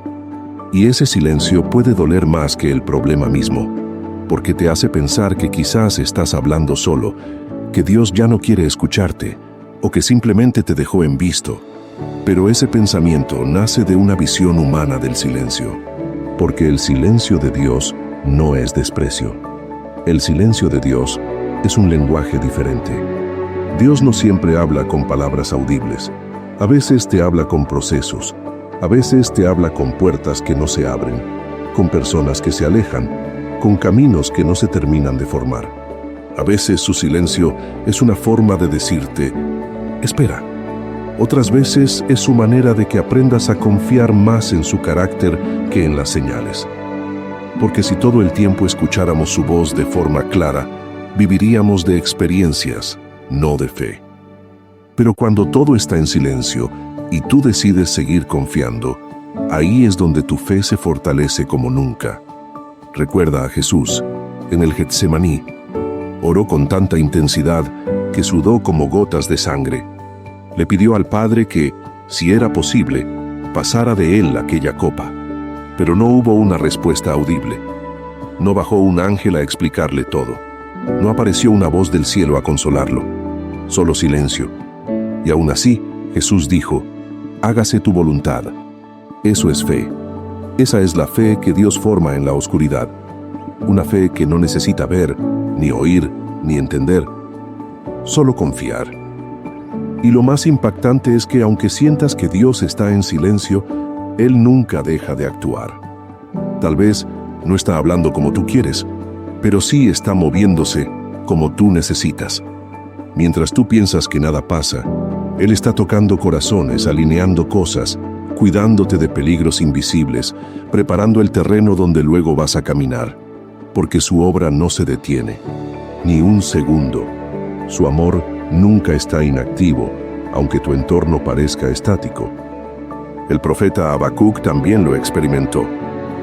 [SPEAKER 1] Y ese silencio puede doler más que el problema mismo, porque te hace pensar que quizás estás hablando solo, que Dios ya no quiere escucharte, o que simplemente te dejó en visto. Pero ese pensamiento nace de una visión humana del silencio, porque el silencio de Dios no es desprecio. El silencio de Dios es un lenguaje diferente. Dios no siempre habla con palabras audibles. A veces te habla con procesos. A veces te habla con puertas que no se abren, con personas que se alejan, con caminos que no se terminan de formar. A veces su silencio es una forma de decirte, espera. Otras veces es su manera de que aprendas a confiar más en su carácter que en las señales. Porque si todo el tiempo escucháramos su voz de forma clara, viviríamos de experiencias, no de fe. Pero cuando todo está en silencio y tú decides seguir confiando, ahí es donde tu fe se fortalece como nunca. Recuerda a Jesús, en el Getsemaní. Oró con tanta intensidad que sudó como gotas de sangre. Le pidió al Padre que, si era posible, pasara de él aquella copa. Pero no hubo una respuesta audible. No bajó un ángel a explicarle todo. No apareció una voz del cielo a consolarlo. Solo silencio. Y aún así, Jesús dijo, hágase tu voluntad. Eso es fe. Esa es la fe que Dios forma en la oscuridad. Una fe que no necesita ver, ni oír, ni entender. Solo confiar. Y lo más impactante es que aunque sientas que Dios está en silencio, Él nunca deja de actuar. Tal vez no está hablando como tú quieres, pero sí está moviéndose como tú necesitas. Mientras tú piensas que nada pasa, Él está tocando corazones, alineando cosas, cuidándote de peligros invisibles, preparando el terreno donde luego vas a caminar, porque su obra no se detiene, ni un segundo. Su amor nunca está inactivo, aunque tu entorno parezca estático. El profeta Habacuc también lo experimentó.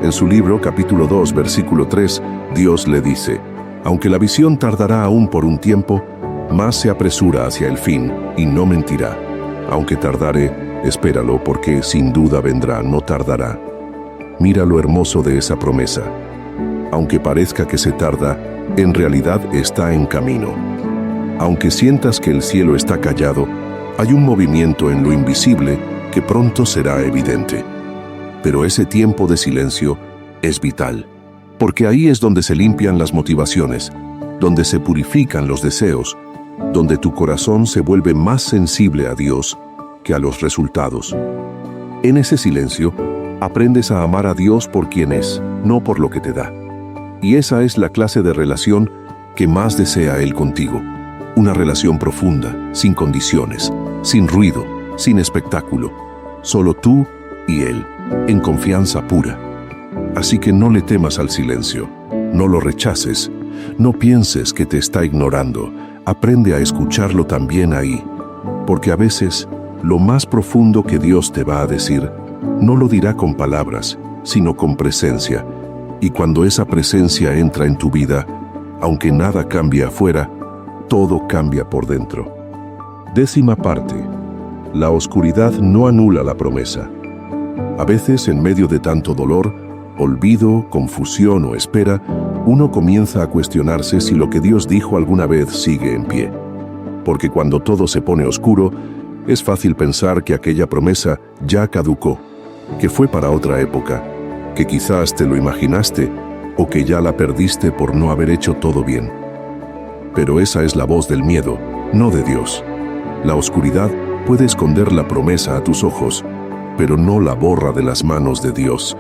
[SPEAKER 1] En su libro, capítulo 2, versículo 3, Dios le dice, aunque la visión tardará aún por un tiempo, más se apresura hacia el fin, y no mentirá. Aunque tardare, espéralo, porque sin duda vendrá, no tardará. Mira lo hermoso de esa promesa. Aunque parezca que se tarda, en realidad está en camino. Aunque sientas que el cielo está callado, hay un movimiento en lo invisible que pronto será evidente. Pero ese tiempo de silencio es vital, porque ahí es donde se limpian las motivaciones, donde se purifican los deseos, donde tu corazón se vuelve más sensible a Dios que a los resultados. En ese silencio, aprendes a amar a Dios por quien es, no por lo que te da. Y esa es la clase de relación que más desea Él contigo. Una relación profunda, sin condiciones, sin ruido, sin espectáculo. Solo tú y Él, en confianza pura. Así que no le temas al silencio, no lo rechaces, no pienses que te está ignorando. Aprende a escucharlo también ahí, porque a veces lo más profundo que Dios te va a decir no lo dirá con palabras, sino con presencia. Y cuando esa presencia entra en tu vida, aunque nada cambie afuera, todo cambia por dentro. 10ª parte. La oscuridad no anula la promesa. A veces, en medio de tanto dolor, olvido, confusión o espera, uno comienza a cuestionarse si lo que Dios dijo alguna vez sigue en pie. Porque cuando todo se pone oscuro, es fácil pensar que aquella promesa ya caducó, que fue para otra época, que quizás te lo imaginaste o que ya la perdiste por no haber hecho todo bien. Pero esa es la voz del miedo, no de Dios. La oscuridad puede esconder la promesa a tus ojos, pero no la borra de las manos de Dios.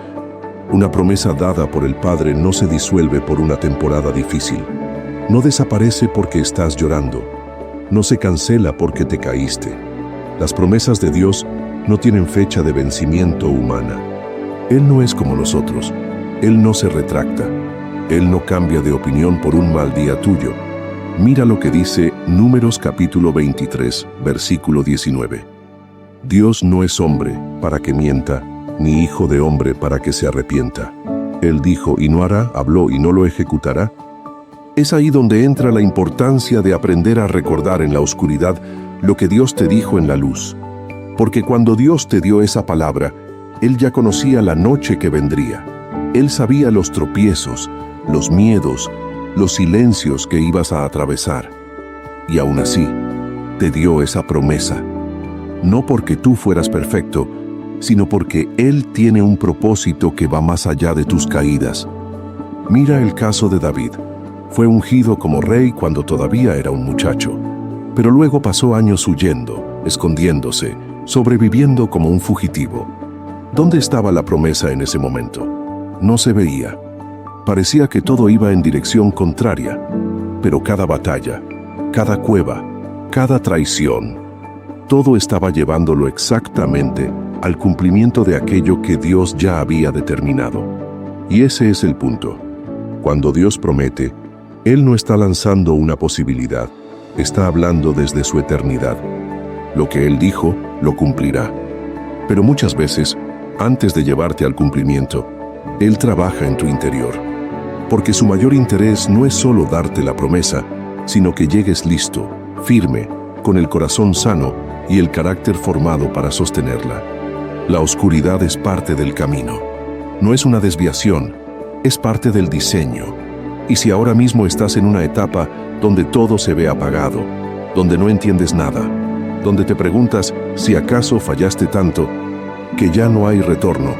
[SPEAKER 1] Una promesa dada por el Padre no se disuelve por una temporada difícil. No desaparece porque estás llorando. No se cancela porque te caíste. Las promesas de Dios no tienen fecha de vencimiento humana. Él no es como nosotros. Él no se retracta. Él no cambia de opinión por un mal día tuyo. Mira lo que dice Números capítulo 23, versículo 19. Dios no es hombre para que mienta, ni hijo de hombre para que se arrepienta. Él dijo y no hará, habló y no lo ejecutará. Es ahí donde entra la importancia de aprender a recordar en la oscuridad lo que Dios te dijo en la luz. Porque cuando Dios te dio esa palabra, Él ya conocía la noche que vendría. Él sabía los tropiezos, los miedos, los silencios que ibas a atravesar. Y aún así, te dio esa promesa. No porque tú fueras perfecto, sino porque Él tiene un propósito que va más allá de tus caídas. Mira el caso de David. Fue ungido como rey cuando todavía era un muchacho, pero luego pasó años huyendo, escondiéndose, sobreviviendo como un fugitivo. ¿Dónde estaba la promesa en ese momento? No se veía. Parecía que todo iba en dirección contraria, pero cada batalla, cada cueva, cada traición, todo estaba llevándolo exactamente al cumplimiento de aquello que Dios ya había determinado. Y ese es el punto. Cuando Dios promete, Él no está lanzando una posibilidad, está hablando desde su eternidad. Lo que Él dijo, lo cumplirá. Pero muchas veces, antes de llevarte al cumplimiento, Él trabaja en tu interior. Porque su mayor interés no es solo darte la promesa, sino que llegues listo, firme, con el corazón sano y el carácter formado para sostenerla. La oscuridad es parte del camino. No es una desviación, es parte del diseño. Y si ahora mismo estás en una etapa donde todo se ve apagado, donde no entiendes nada, donde te preguntas si acaso fallaste tanto, que ya no hay retorno,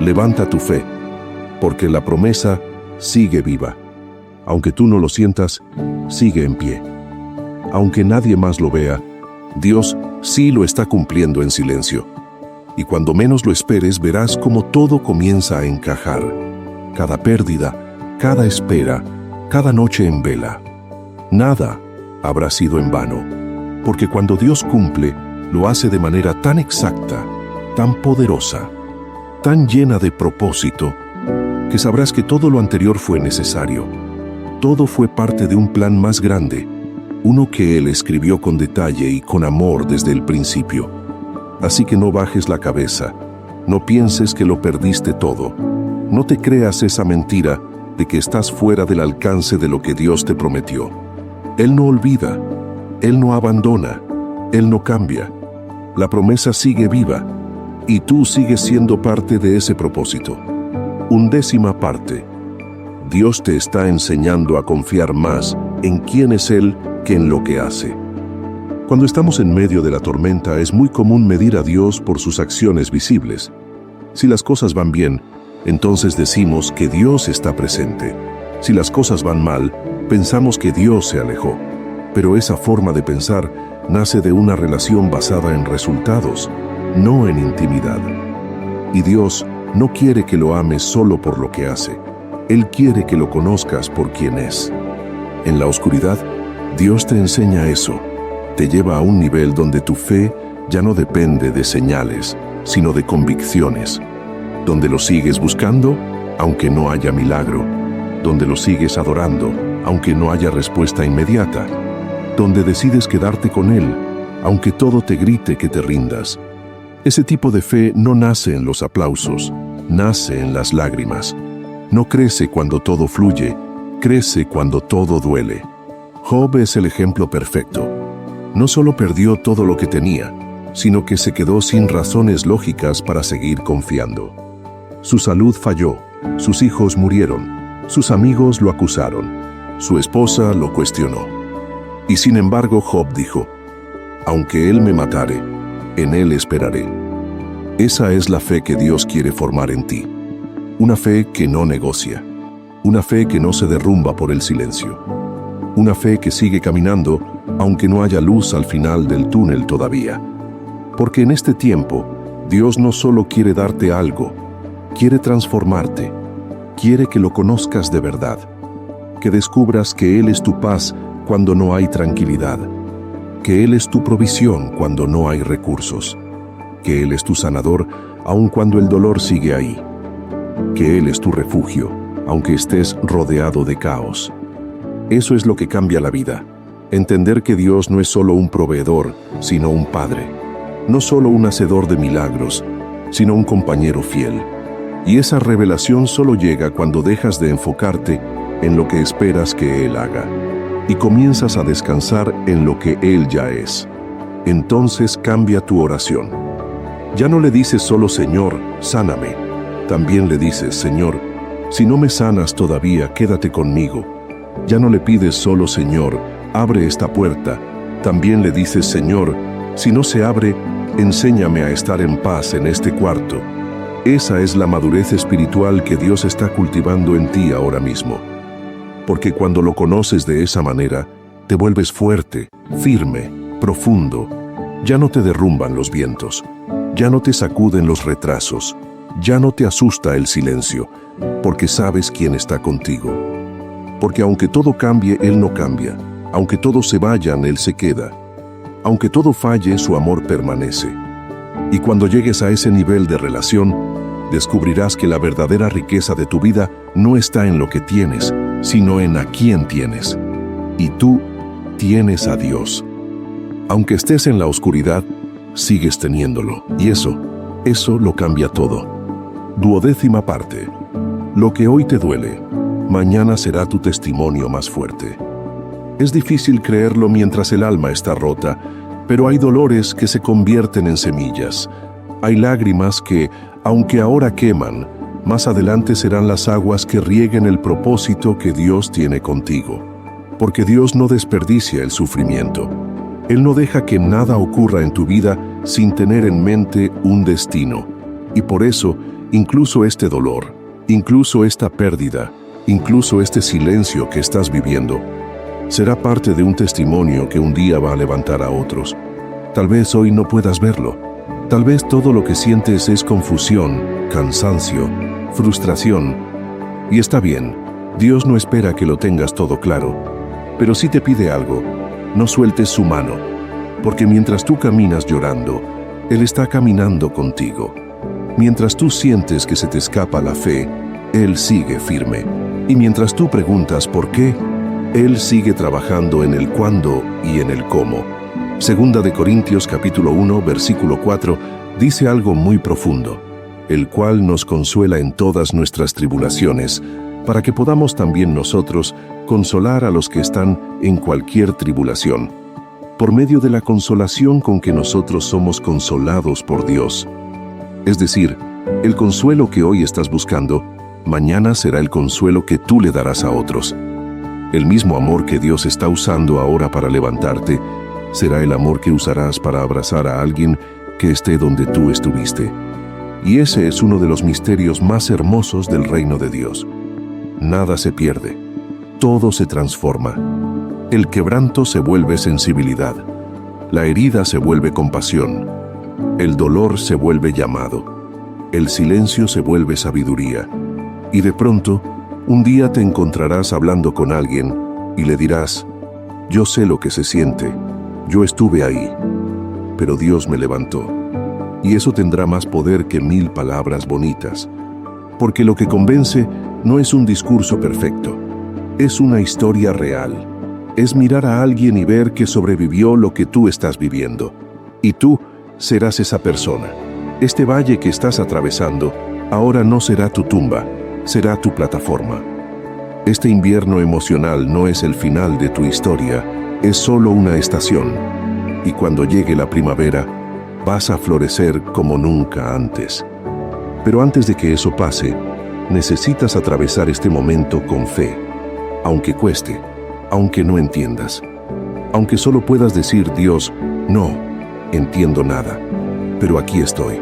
[SPEAKER 1] levanta tu fe, porque la promesa sigue viva. Aunque tú no lo sientas, sigue en pie. Aunque nadie más lo vea, Dios sí lo está cumpliendo en silencio. Y cuando menos lo esperes, verás cómo todo comienza a encajar. Cada pérdida, cada espera, cada noche en vela. Nada habrá sido en vano, porque cuando Dios cumple, lo hace de manera tan exacta, tan poderosa, tan llena de propósito, que sabrás que todo lo anterior fue necesario. Todo fue parte de un plan más grande, uno que Él escribió con detalle y con amor desde el principio. Así que no bajes la cabeza, no pienses que lo perdiste todo, no te creas esa mentira de que estás fuera del alcance de lo que Dios te prometió. Él no olvida, Él no abandona, Él no cambia. La promesa sigue viva y tú sigues siendo parte de ese propósito. 1/10 parte. Dios te está enseñando a confiar más en quién es Él que en lo que hace. Cuando estamos en medio de la tormenta es muy común medir a Dios por sus acciones visibles. Si las cosas van bien, entonces decimos que Dios está presente. Si las cosas van mal, pensamos que Dios se alejó. Pero esa forma de pensar nace de una relación basada en resultados, no en intimidad. Y Dios no quiere que lo ames solo por lo que hace. Él quiere que lo conozcas por quien es. En la oscuridad, Dios te enseña eso. Te lleva a un nivel donde tu fe ya no depende de señales, sino de convicciones. Donde lo sigues buscando, aunque no haya milagro. Donde lo sigues adorando, aunque no haya respuesta inmediata. Donde decides quedarte con Él, aunque todo te grite que te rindas. Ese tipo de fe no nace en los aplausos, nace en las lágrimas. No crece cuando todo fluye, crece cuando todo duele. Job es el ejemplo perfecto. No solo perdió todo lo que tenía, sino que se quedó sin razones lógicas para seguir confiando. Su salud falló, sus hijos murieron, sus amigos lo acusaron, su esposa lo cuestionó. Y sin embargo Job dijo, aunque Él me matare, en Él esperaré. Esa es la fe que Dios quiere formar en ti. Una fe que no negocia. Una fe que no se derrumba por el silencio. Una fe que sigue caminando, aunque no haya luz al final del túnel todavía. Porque en este tiempo, Dios no solo quiere darte algo, quiere transformarte. Quiere que lo conozcas de verdad. Que descubras que Él es tu paz cuando no hay tranquilidad. Que Él es tu provisión cuando no hay recursos. Que Él es tu sanador, aun cuando el dolor sigue ahí. Que Él es tu refugio, aunque estés rodeado de caos. Eso es lo que cambia la vida. Entender que Dios no es solo un proveedor, sino un padre. No solo un hacedor de milagros, sino un compañero fiel. Y esa revelación solo llega cuando dejas de enfocarte en lo que esperas que Él haga, y comienzas a descansar en lo que Él ya es. Entonces cambia tu oración. Ya no le dices solo Señor, sáname. También le dices, Señor, si no me sanas todavía, quédate conmigo. Ya no le pides solo Señor, abre esta puerta. También le dices, Señor, si no se abre, enséñame a estar en paz en este cuarto. Esa es la madurez espiritual que Dios está cultivando en ti ahora mismo. Porque cuando lo conoces de esa manera, te vuelves fuerte, firme, profundo. Ya no te derrumban los vientos, ya no te sacuden los retrasos, ya no te asusta el silencio, porque sabes quién está contigo. Porque aunque todo cambie, Él no cambia. Aunque todos se vayan, Él se queda. Aunque todo falle, su amor permanece. Y cuando llegues a ese nivel de relación, descubrirás que la verdadera riqueza de tu vida no está en lo que tienes, sino en a quién tienes. Y tú tienes a Dios. Aunque estés en la oscuridad, sigues teniéndolo. Y eso lo cambia todo. 12ª parte. Lo que hoy te duele, mañana será tu testimonio más fuerte. Es difícil creerlo mientras el alma está rota, pero hay dolores que se convierten en semillas. Hay lágrimas que, aunque ahora queman, más adelante serán las aguas que rieguen el propósito que Dios tiene contigo. Porque Dios no desperdicia el sufrimiento. Él no deja que nada ocurra en tu vida sin tener en mente un destino. Y por eso, incluso este dolor, incluso esta pérdida, incluso este silencio que estás viviendo, será parte de un testimonio que un día va a levantar a otros. Tal vez hoy no puedas verlo. Tal vez todo lo que sientes es confusión, cansancio, frustración. Y está bien, Dios no espera que lo tengas todo claro. Pero sí te pide algo, no sueltes su mano, porque mientras tú caminas llorando, Él está caminando contigo. Mientras tú sientes que se te escapa la fe, Él sigue firme. Y mientras tú preguntas por qué, Él sigue trabajando en el cuándo y en el cómo. 2 de Corintios capítulo 1, versículo 4, dice algo muy profundo, el cual nos consuela en todas nuestras tribulaciones, para que podamos también nosotros consolar a los que están en cualquier tribulación, por medio de la consolación con que nosotros somos consolados por Dios. Es decir, el consuelo que hoy estás buscando, mañana será el consuelo que tú le darás a otros. El mismo amor que Dios está usando ahora para levantarte, será el amor que usarás para abrazar a alguien que esté donde tú estuviste. Y ese es uno de los misterios más hermosos del reino de Dios. Nada se pierde, todo se transforma. El quebranto se vuelve sensibilidad, la herida se vuelve compasión, el dolor se vuelve llamado, el silencio se vuelve sabiduría. Y de pronto, un día te encontrarás hablando con alguien y le dirás, yo sé lo que se siente, yo estuve ahí, pero Dios me levantó. Y eso tendrá más poder que 1000 palabras bonitas, porque lo que convence no es un discurso perfecto, es una historia real. Es mirar a alguien y ver que sobrevivió lo que tú estás viviendo. Y tú serás esa persona. Este valle que estás atravesando ahora no será tu tumba, será tu plataforma. Este invierno emocional no es el final de tu historia, es solo una estación. Y cuando llegue la primavera, vas a florecer como nunca antes. Pero antes de que eso pase, necesitas atravesar este momento con fe, aunque cueste, aunque no entiendas, aunque solo puedas decir, Dios, no entiendo nada, pero aquí estoy.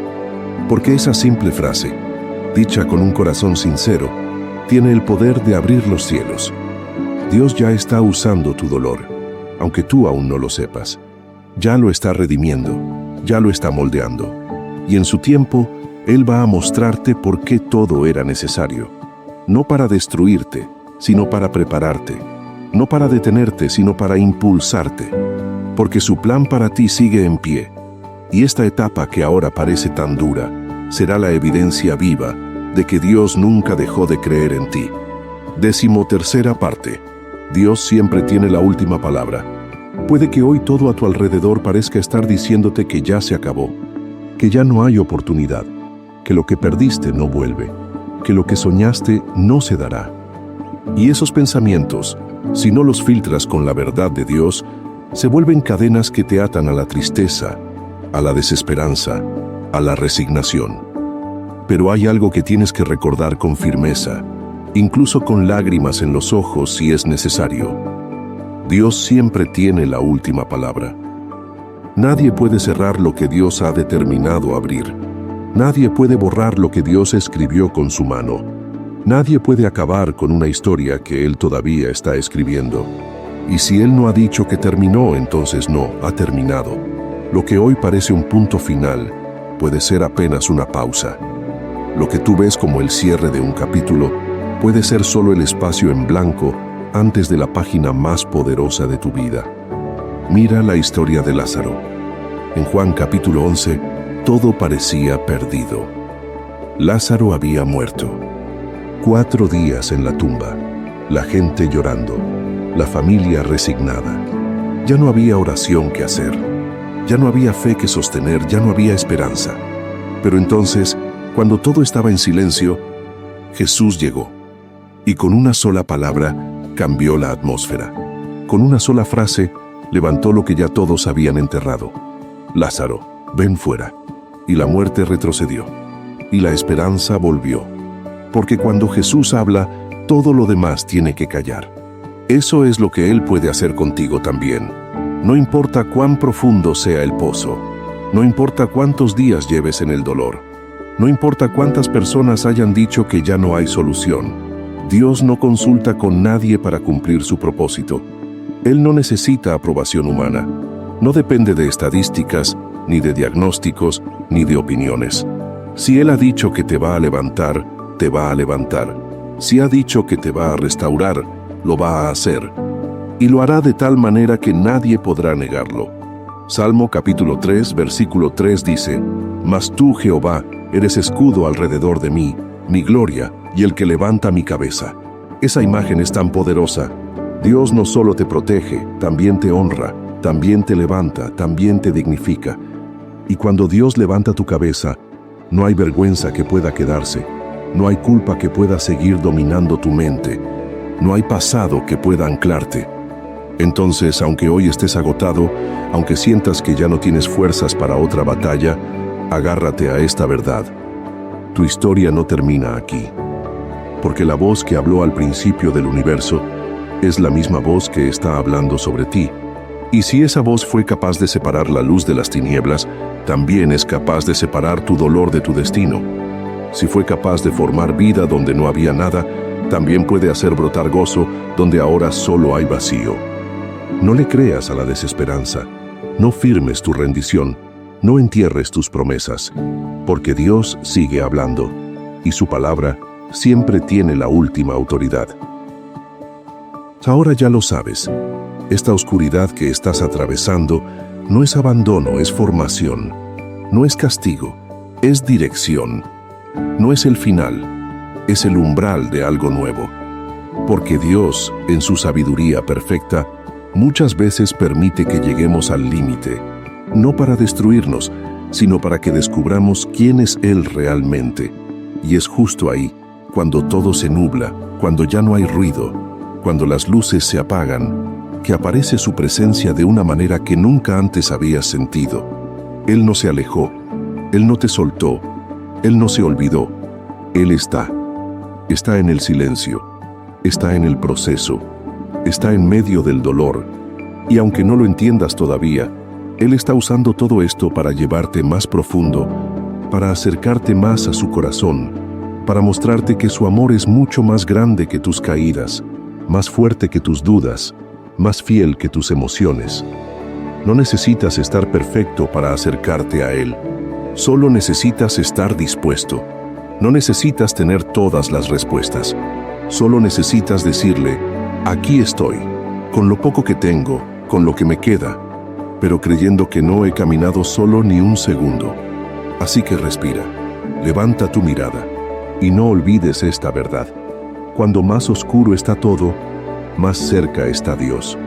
[SPEAKER 1] Porque esa simple frase, dicha con un corazón sincero, tiene el poder de abrir los cielos. Dios ya está usando tu dolor, aunque tú aún no lo sepas. Ya lo está redimiendo, ya lo está moldeando. Y en su tiempo, Él va a mostrarte por qué todo era necesario. No para destruirte, sino para prepararte. No para detenerte, sino para impulsarte. Porque su plan para ti sigue en pie. Y esta etapa que ahora parece tan dura, será la evidencia viva de que Dios nunca dejó de creer en ti. 13ª parte. Dios siempre tiene la última palabra. Puede que hoy todo a tu alrededor parezca estar diciéndote que ya se acabó, que ya no hay oportunidad, que lo que perdiste no vuelve, que lo que soñaste no se dará. Y esos pensamientos, si no los filtras con la verdad de Dios, se vuelven cadenas que te atan a la tristeza, a la desesperanza, a la resignación. Pero hay algo que tienes que recordar con firmeza, incluso con lágrimas en los ojos si es necesario. Dios siempre tiene la última palabra. Nadie puede cerrar lo que Dios ha determinado abrir. Nadie puede borrar lo que Dios escribió con su mano. Nadie puede acabar con una historia que Él todavía está escribiendo. Y si Él no ha dicho que terminó, entonces no, ha terminado. Lo que hoy parece un punto final puede ser apenas una pausa. Lo que tú ves como el cierre de un capítulo puede ser solo el espacio en blanco antes de la página más poderosa de tu vida. Mira la historia de Lázaro. En Juan capítulo 11, todo parecía perdido. Lázaro había muerto. 4 días en la tumba, la gente llorando, la familia resignada. Ya no había oración que hacer, ya no había fe que sostener, ya no había esperanza. Pero entonces, cuando todo estaba en silencio, Jesús llegó. Y con una sola palabra, cambió la atmósfera. Con una sola frase, levantó lo que ya todos habían enterrado. Lázaro, ven fuera. Y la muerte retrocedió. Y la esperanza volvió. Porque cuando Jesús habla, todo lo demás tiene que callar. Eso es lo que Él puede hacer contigo también. No importa cuán profundo sea el pozo. No importa cuántos días lleves en el dolor. No importa cuántas personas hayan dicho que ya no hay solución. Dios no consulta con nadie para cumplir su propósito. Él no necesita aprobación humana. No depende de estadísticas, ni de diagnósticos, ni de opiniones. Si Él ha dicho que te va a levantar, te va a levantar. Si ha dicho que te va a restaurar, lo va a hacer. Y lo hará de tal manera que nadie podrá negarlo. Salmo capítulo 3, versículo 3 dice: Mas tú, Jehová, eres escudo alrededor de mí, mi gloria y el que levanta mi cabeza. Esa imagen es tan poderosa. Dios no solo te protege, también te honra, también te levanta, también te dignifica. Y cuando Dios levanta tu cabeza, no hay vergüenza que pueda quedarse, no hay culpa que pueda seguir dominando tu mente, no hay pasado que pueda anclarte. Entonces, aunque hoy estés agotado, aunque sientas que ya no tienes fuerzas para otra batalla, agárrate a esta verdad. Tu historia no termina aquí. Porque la voz que habló al principio del universo es la misma voz que está hablando sobre ti. Y si esa voz fue capaz de separar la luz de las tinieblas, también es capaz de separar tu dolor de tu destino. Si fue capaz de formar vida donde no había nada, también puede hacer brotar gozo donde ahora solo hay vacío. No le creas a la desesperanza, no firmes tu rendición, no entierres tus promesas, porque Dios sigue hablando, y su palabra siempre tiene la última autoridad. Ahora ya lo sabes, esta oscuridad que estás atravesando no es abandono, es formación, no es castigo, es dirección, no es el final, es el umbral de algo nuevo, porque Dios, en su sabiduría perfecta, muchas veces permite que lleguemos al límite, no para destruirnos, sino para que descubramos quién es Él realmente. Y es justo ahí, cuando todo se nubla, cuando ya no hay ruido, cuando las luces se apagan, que aparece su presencia de una manera que nunca antes habías sentido. Él no se alejó, Él no te soltó, Él no se olvidó. Él está en el silencio, está en el proceso, está en medio del dolor, y aunque no lo entiendas todavía, Él está usando todo esto para llevarte más profundo, para acercarte más a su corazón, para mostrarte que su amor es mucho más grande que tus caídas, más fuerte que tus dudas, más fiel que tus emociones. No necesitas estar perfecto para acercarte a Él, solo necesitas estar dispuesto. No necesitas tener todas las respuestas, solo necesitas decirle: aquí estoy, con lo poco que tengo, con lo que me queda, pero creyendo que no he caminado solo ni un segundo. Así que respira, levanta tu mirada y no olvides esta verdad. Cuando más oscuro está todo, más cerca está Dios.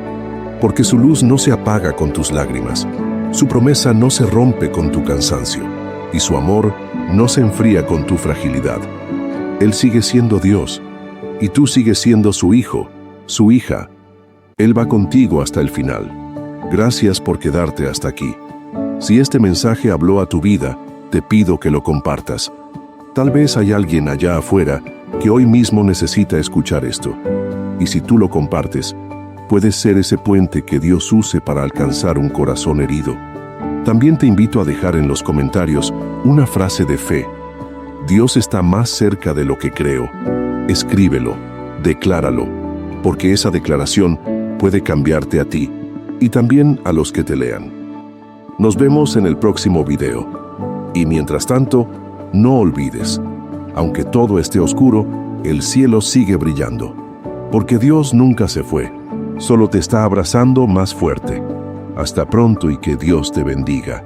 [SPEAKER 1] Porque su luz no se apaga con tus lágrimas, su promesa no se rompe con tu cansancio, y su amor no se enfría con tu fragilidad. Él sigue siendo Dios, Y tú sigues siendo su hijo, su hija. Él va contigo hasta el final. Gracias por quedarte hasta aquí. Si este mensaje habló a tu vida, te pido que lo compartas. Tal vez hay alguien allá afuera que hoy mismo necesita escuchar esto. Y si tú lo compartes, puedes ser ese puente que Dios use para alcanzar un corazón herido. También te invito a dejar en los comentarios una frase de fe. Dios está más cerca de lo que creo. Escríbelo, decláralo, porque esa declaración puede cambiarte a ti y también a los que te lean. Nos vemos en el próximo video. Y mientras tanto, no olvides, aunque todo esté oscuro, el cielo sigue brillando. Porque Dios nunca se fue, solo te está abrazando más fuerte. Hasta pronto y que Dios te bendiga.